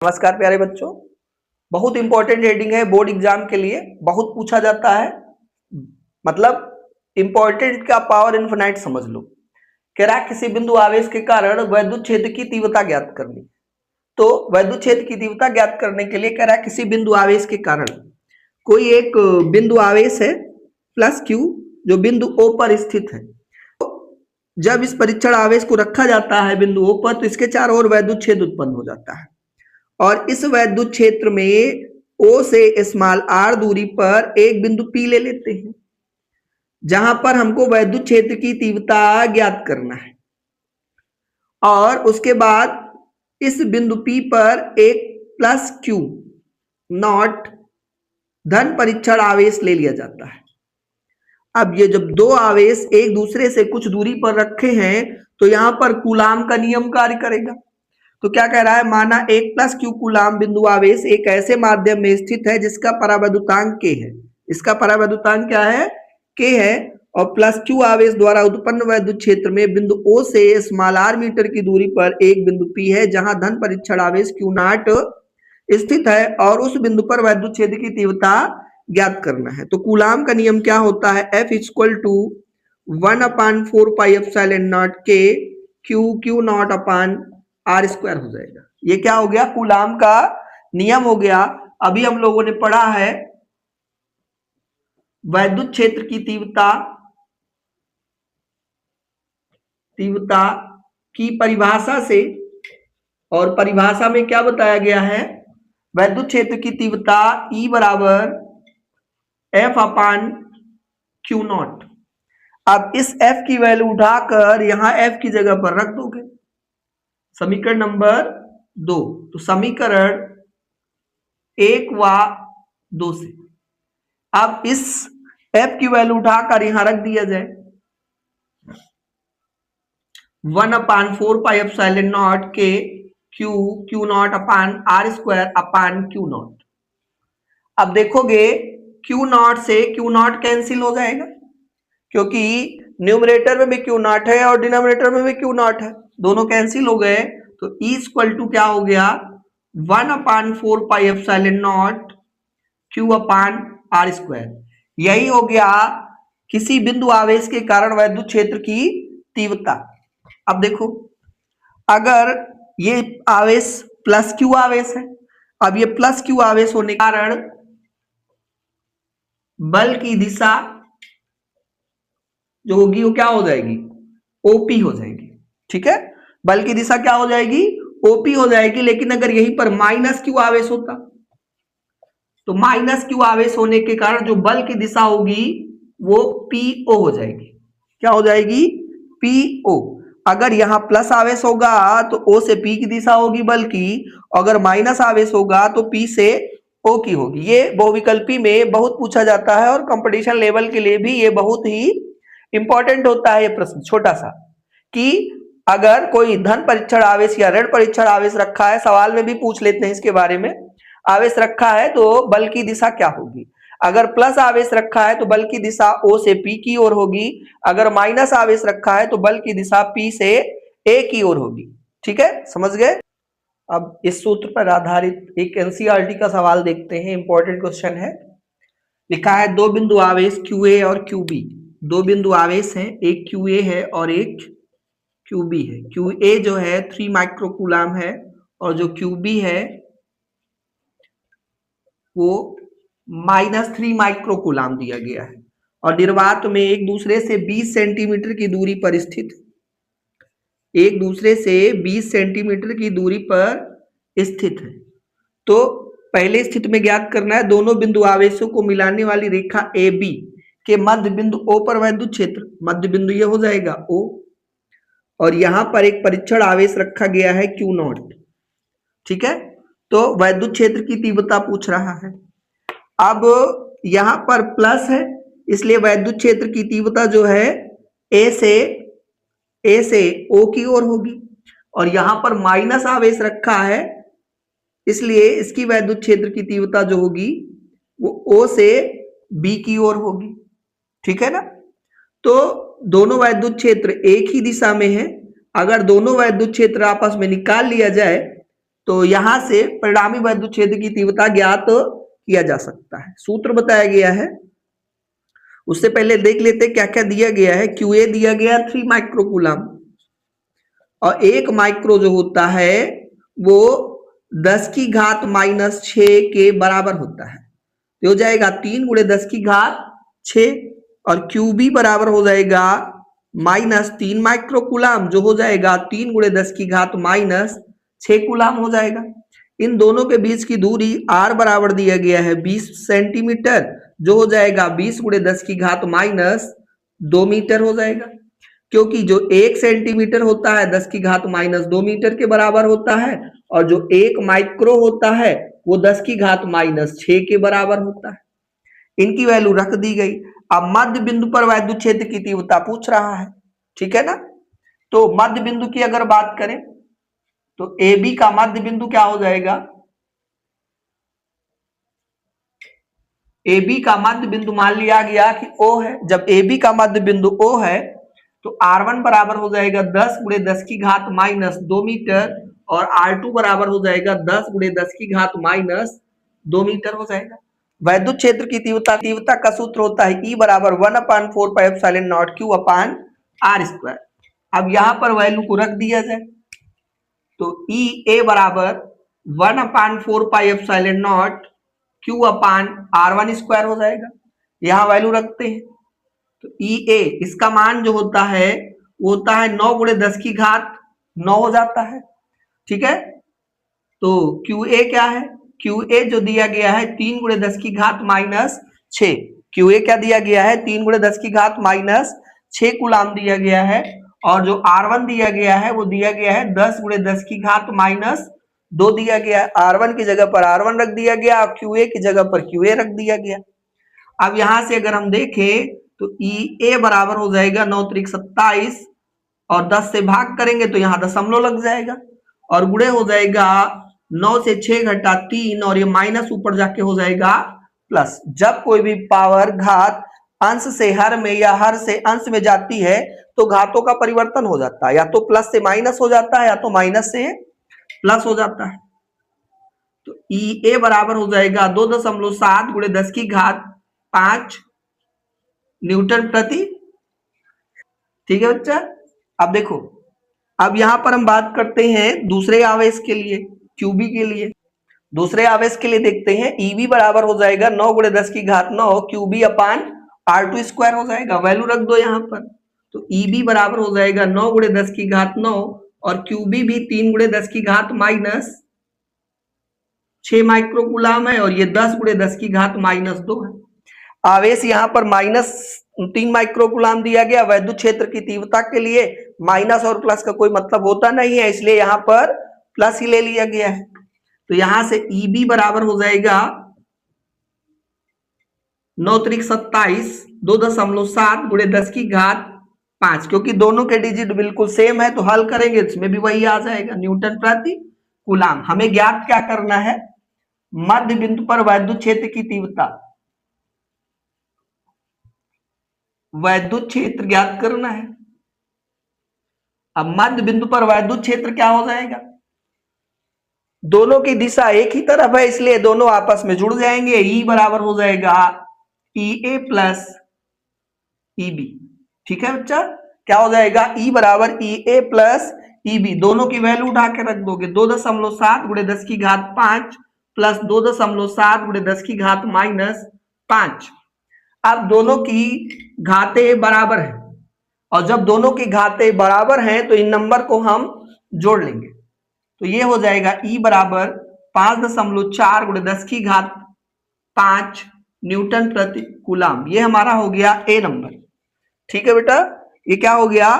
नमस्कार प्यारे बच्चों, बहुत इंपॉर्टेंट हेडिंग है बोर्ड एग्जाम के लिए। बहुत पूछा जाता है, मतलब इंपॉर्टेंट का पावर इनफिनाइट समझ लो। कह रहा है किसी बिंदु आवेश के कारण वैद्युत क्षेत्र की तीव्रता ज्ञात करनी। तो वैद्युत क्षेत्र की तीव्रता ज्ञात करने के लिए कह रहा है किसी बिंदु आवेश के कारण कोई एक बिंदु आवेश है प्लस क्यू जो बिंदु ओ पर स्थित है। तो जब इस परीक्षण आवेश को रखा जाता है बिंदु ओ पर तो इसके चारों ओर वैद्युत क्षेत्र उत्पन्न हो जाता है और इस वैद्युत क्षेत्र में O से स्मॉल r दूरी पर एक बिंदु P ले लेते हैं जहां पर हमको वैद्युत क्षेत्र की तीव्रता ज्ञात करना है और उसके बाद इस बिंदु P पर एक प्लस Q नॉट धन परीक्षण आवेश ले लिया जाता है। अब ये जब दो आवेश एक दूसरे से कुछ दूरी पर रखे हैं तो यहां पर कूलाम का नियम कार्य करेगा। तो क्या कह रहा है, माना एक प्लस क्यू कूलाम बिंदु आवेश एक ऐसे माध्यम में स्थित है जिसका परावैद्युतांक k है। इसका परावैद्युतांक क्या है, k है। और प्लस क्यू आवेश द्वारा उत्पन्न वैद्युत क्षेत्र में बिंदु O से स्मॉल r मीटर की दूरी पर एक बिंदु P है जहां धन परीक्षण आवेश Q नॉट स्थित है और उस बिंदु पर वैद्युत क्षेत्र की तीव्रता ज्ञात करना है। तो कूलाम का नियम क्या होता है, F equal to 1/4 pi epsilon naught k Q naught upon r square हो जाएगा। ये क्या हो गया, कूलाम का नियम हो गया। अभी हम लोगों ने पढ़ा है वैद्युत क्षेत्र की तीव्रता की परिभाषा से, और परिभाषा में क्या बताया गया है, वैद्युत क्षेत्र की तीव्रता E बराबर F अपान Q नॉट। अब इस F की वैल्यू उठाकर यहां F की जगह पर रख दोगे, समीकरण नंबर 2। तो समीकरण 1 व 2 से अब इस F की वैल्यू उठाकर यहां रख दिया जाए 1/4 pi epsilon naught k Q naught upon r square upon Q not. अब देखोगे Q नॉट से Q नॉट कैंसिल हो जाएगा क्योंकि न्यूमरेटर में भी Q नॉट है और डिनोमिनेटर में भी Q नॉट है, दोनों कैंसिल हो गए। तो E इक्वल टू क्या हो गया, 1/4 pi epsilon not Q upon r square. यही हो गया किसी बिंदु आवेश के कारण वैद्युत क्षेत्र की तीव्रता। अब देखो, अगर ये आवेश प्लस क्यू आवेश है, अब ये प्लस क्यू आवेश होने के कारण बल की दिशा जो होगी वो क्या हो जाएगी, ओपी हो जाएगी। ठीक है, बल की दिशा क्या हो जाएगी, ओपी हो जाएगी। लेकिन अगर यहीं पर माइनस क्यू आवेश होता तो माइनस क्यू आवेश होने के कारण जो बल की दिशा होगी वो पीओ हो जाएगी। क्या हो जाएगी, पीओ। अगर यहां प्लस आवेश होगा तो ओ से पी की दिशा होगी बल की, अगर माइनस आवेश होगा तो पी से ओ की होगी। ये बहुविकल्पी में बहुत पूछा जाता है और कंपटीशन लेवल के लिए भी ये बहुत ही इंपॉर्टेंट होता है। ये प्रश्न छोटा सा कि अगर कोई धन परीक्षण आवेश या ऋण परीक्षण आवेश रखा है, सवाल में भी पूछ लेते हैं इसके बारे में, आवेश रखा है तो बल की दिशा क्या होगी। अगर प्लस आवेश रखा है तो बल की दिशा O से P की ओर होगी, अगर माइनस आवेश रखा है तो बल की दिशा P से A की ओर होगी। ठीक है, समझ गए। अब इस सूत्र पर आधारित एक एनसीईआरटी का सवाल देखते हैं, इंपॉर्टेंट क्वेश्चन है। लिखा है दो बिंदु आवेश QA और QB, दो बिंदु आवेश हैं, एक QA है और एक QB है। QA जो है 3 माइक्रोकूलाम है और जो QB है वो -3 माइक्रोकूलाम दिया गया है और निर्वात में एक दूसरे से 20 सेंटीमीटर की दूरी पर स्थित, एक दूसरे से 20 सेंटीमीटर की दूरी पर स्थित है। तो पहले स्थिति में ज्ञात करना है दोनों बिंदु आवेशों को मिलाने वाली रेखा AB के मध्य बिंदु O पर वैद्युत क्षेत्र, मध्य बिंदु ये हो जाएगा O, और यहां पर एक परीक्षण आवेश रखा गया है Q नॉट। ठीक है, तो वैद्युत क्षेत्र की तीव्रता पूछ रहा है। अब यहां पर प्लस है इसलिए वैद्युत क्षेत्र की तीव्रता जो है ए से ओ की ओर होगी, और यहां पर माइनस आवेश रखा है इसलिए इसकी वैद्युत क्षेत्र की तीव्रता जो होगी वो ओ से बी की ओर होगी। ठीक है ना, तो दोनों वैद्युत क्षेत्र एक ही दिशा में है। अगर दोनों वैद्युत क्षेत्र आपस में निकाल लिया जाए तो यहां से परिणामी वैद्युत क्षेत्र की तीव्रता ज्ञात किया जा सकता है। सूत्र बताया गया है, उससे पहले देख लेते क्या क्या दिया गया है। QA दिया गया 3 माइक्रोकूलम, और 1 माइक्रो जो होता है वो 10 की घात माइनस 6 के बराबर होता है। तो हो जाएगा 3 गुणे 10 की घात 6, और QB बराबर हो जाएगा माइनस 3 माइक्रोकूलम, जो हो जाएगा 3 गुणे 10 की घात माइनस 6 कूलम हो जाएगा। इन दोनों के बीच की दूरी R बराबर दिया गया है 20 सेंटीमीटर, जो हो जाएगा 20 गुणे 10 की घात माइनस 2 मीटर हो जाएगा। क्योंकि जो 1 सेंटीमीटर होता है 10 की घात माइनस 2 मीटर के बराबर होता है, और जो 1 माइक्रो होता है वो 10 की घात माइनस 6 के बराबर होता है। इनकी वैल्यू रख दी गई। अब मध्य बिंदु पर वैद्युत क्षेत्र की तीव्रता पूछ रहा है, ठीक है ना। तो मध्य बिंदु की अगर बात करें तो AB का मध्य बिंदु क्या हो जाएगा, AB का मध्य बिंदु मान लिया गया कि O है। जब AB का मध्य बिंदु O है तो R1 बराबर हो जाएगा 10 गुणे 10 की घात माइनस 2 मीटर, और R2 बराबर हो जाएगा 10 गुणे 10 की घात माइनस 2 मीटर हो जाएगा। वैद्युत क्षेत्र की तीव्रता का सूत्र होता है E बराबर 1/4πε0 Q अपान R स्क्वायर। अब यहां पर वैल्यू को रख दिया जाए तो EA बराबर 1/4πε0 Q अपान R1 स्क्वायर हो जाएगा। यहां वैल्यू रखते हैं तो EA इसका मान जो होता है वो होता है 9 गुणे 10 की घात 9 हो जाता है, ठीक है। तो QA क्या है, QA जो दिया गया है 3 गुणे 10 की घात माइनस 6। QA क्या दिया गया है, 3 गुणे 10 की घात माइनस 6 कूलम दिया गया है। और जो R1 दिया गया है वो दिया गया है 10 गुणे 10 की घात माइनस 2 दिया गया है। R1 की जगह पर R1 रख दिया गया, और QA की जगह पर QA रख दिया गया। अब यहां से अगर हम देखें तो EA बराबर हो जाएगा 9 त्रिक 27, और 10 से भाग करेंगे तो यहाँ दशमलव लग जाएगा, और गुणे हो जाएगा 9 से 6 घटा 3, और ये माइनस ऊपर जाके हो जाएगा प्लस। जब कोई भी पावर घात अंश से हर में या हर से अंश में जाती है तो घातों का परिवर्तन हो जाता है, या तो प्लस से माइनस हो जाता है या तो माइनस से प्लस हो जाता है। तो EA बराबर हो जाएगा 2.7 गुणे 10 की घात 5 न्यूटन प्रति, ठीक है बच्चा। अब देखो, अब यहां पर हम बात करते हैं दूसरे आवेश के लिए, QB के लिए। दूसरे आवेश के लिए देखते हैं EB बराबर हो जाएगा 9 गुणे 10 की घात 9 QB अपान R2 स्क्वायर हो जाएगा। वैल्यू रख दो यहां पर, तो EB बराबर हो जाएगा 9 गुणे 10 की घात 9, और QB भी 3 गुणे 10 की घात माइनस 6 माइक्रोकूलम है, और ये 10 गुणे 10 की घात माइनस 2 है। आवेश यहाँ पर माइनस 3 माइक्रोकूलम दिया गया। वैद्युत क्षेत्र की तीव्रता के लिए माइनस और प्लस का कोई मतलब होता नहीं है, इसलिए यहाँ पर प्लस ही ले लिया गया है। तो यहां से EB बराबर हो जाएगा 9 त्रिक 27 2.7 गुणे 10 की घात 5। क्योंकि दोनों के डिजिट बिल्कुल सेम है तो हल करेंगे इसमें भी वही आ जाएगा, न्यूटन प्रति कूलम। हमें ज्ञात क्या करना है, मध्य बिंदु पर वैद्युत क्षेत्र की तीव्रता, वैद्युत क्षेत्र ज्ञात करना है। अब मध्य बिंदु पर वैद्युत क्षेत्र क्या हो जाएगा, दोनों की दिशा एक ही तरफ है इसलिए दोनों आपस में जुड़ जाएंगे। E बराबर हो जाएगा EA प्लस EB, ठीक है बच्चा। क्या हो जाएगा, E बराबर EA प्लस EB। दोनों की वैल्यू उठा के रख दोगे, 2.7 गुणे 10 की घात 5 प्लस 2.7 गुणे 10 की घात माइनस 5। अब दोनों की घातें बराबर है, और जब दोनों की घातें बराबर हैं तो इन नंबर को हम जोड़ लेंगे। तो ये हो जाएगा E बराबर 5.4 गुणे 10 की घात 5 न्यूटन प्रति कूलम। ये हमारा हो गया A नंबर, ठीक है बेटा। ये क्या हो गया,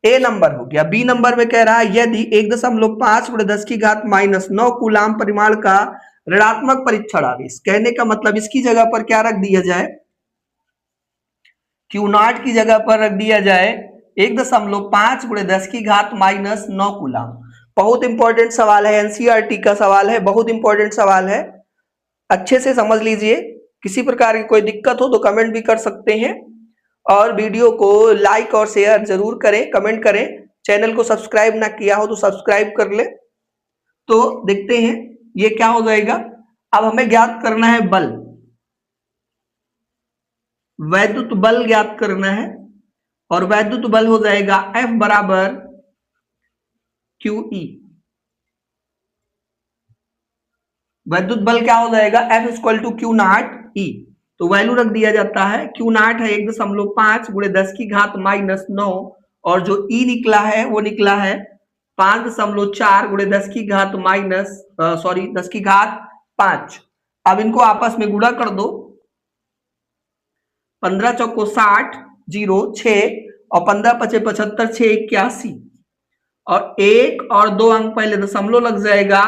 A नंबर हो गया। B नंबर में कह रहा है यदि 1.5 गुणे 10 की घात माइनस 9 कूलम परिमाण का ऋणात्मक परीक्षण आवेश, कहने का मतलब इसकी जगह पर क्या रख दिया जाए, Q0 की जगह पर रख दिया जाए 1.5 गुणे 10 की घात माइनस 9 कूलम। बहुत इंपॉर्टेंट सवाल है, एनसीईआरटी का सवाल है, बहुत इंपॉर्टेंट सवाल है, अच्छे से समझ लीजिए। किसी प्रकार की कोई दिक्कत हो तो कमेंट भी कर सकते हैं, और वीडियो को लाइक और शेयर जरूर करें, कमेंट करें। चैनल को सब्सक्राइब ना किया हो तो सब्सक्राइब कर ले। तो देखते हैं ये क्या हो जाएगा। अब हमें ज्ञात करना है बल, वैद्युत बल ज्ञात करना है, और वैद्युत बल हो जाएगा F बराबर QE। वैद्युत बल क्या हो जाएगा, F equal to Q naught E। तो वैल्यू रख दिया जाता है, Q नॉट है 1.5 गुणे 10 की घात -9, और जो E निकला है वो निकला है 5.4 गुणे 10 की घात 10 की घात 5। अब इनको आपस में गुणा कर दो, 15 चौको 60, 0 6, और 15 पचे 75, 6 81, और 1 और 2 अंक पहले दशमलव लग जाएगा,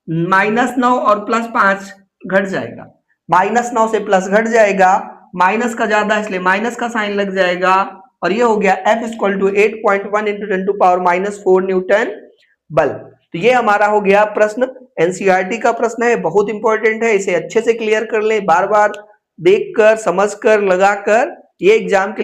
-9 और +5 घट जाएगा, -9 से प्लस घट जाएगा, माइनस का ज्यादा इसलिए माइनस का साइन लग जाएगा, और ये हो गया F equal to 8.1 into 10⁻⁴ newton बल। तो ये हमारा हो गया प्रश्न, एनसीईआरटी का प्रश्न है, बहुत इंपॉर्टेंट है, इसे अच्छे से क्लियर कर ले, बार बार देखकर समझकर लगाकर, ये एग्जाम के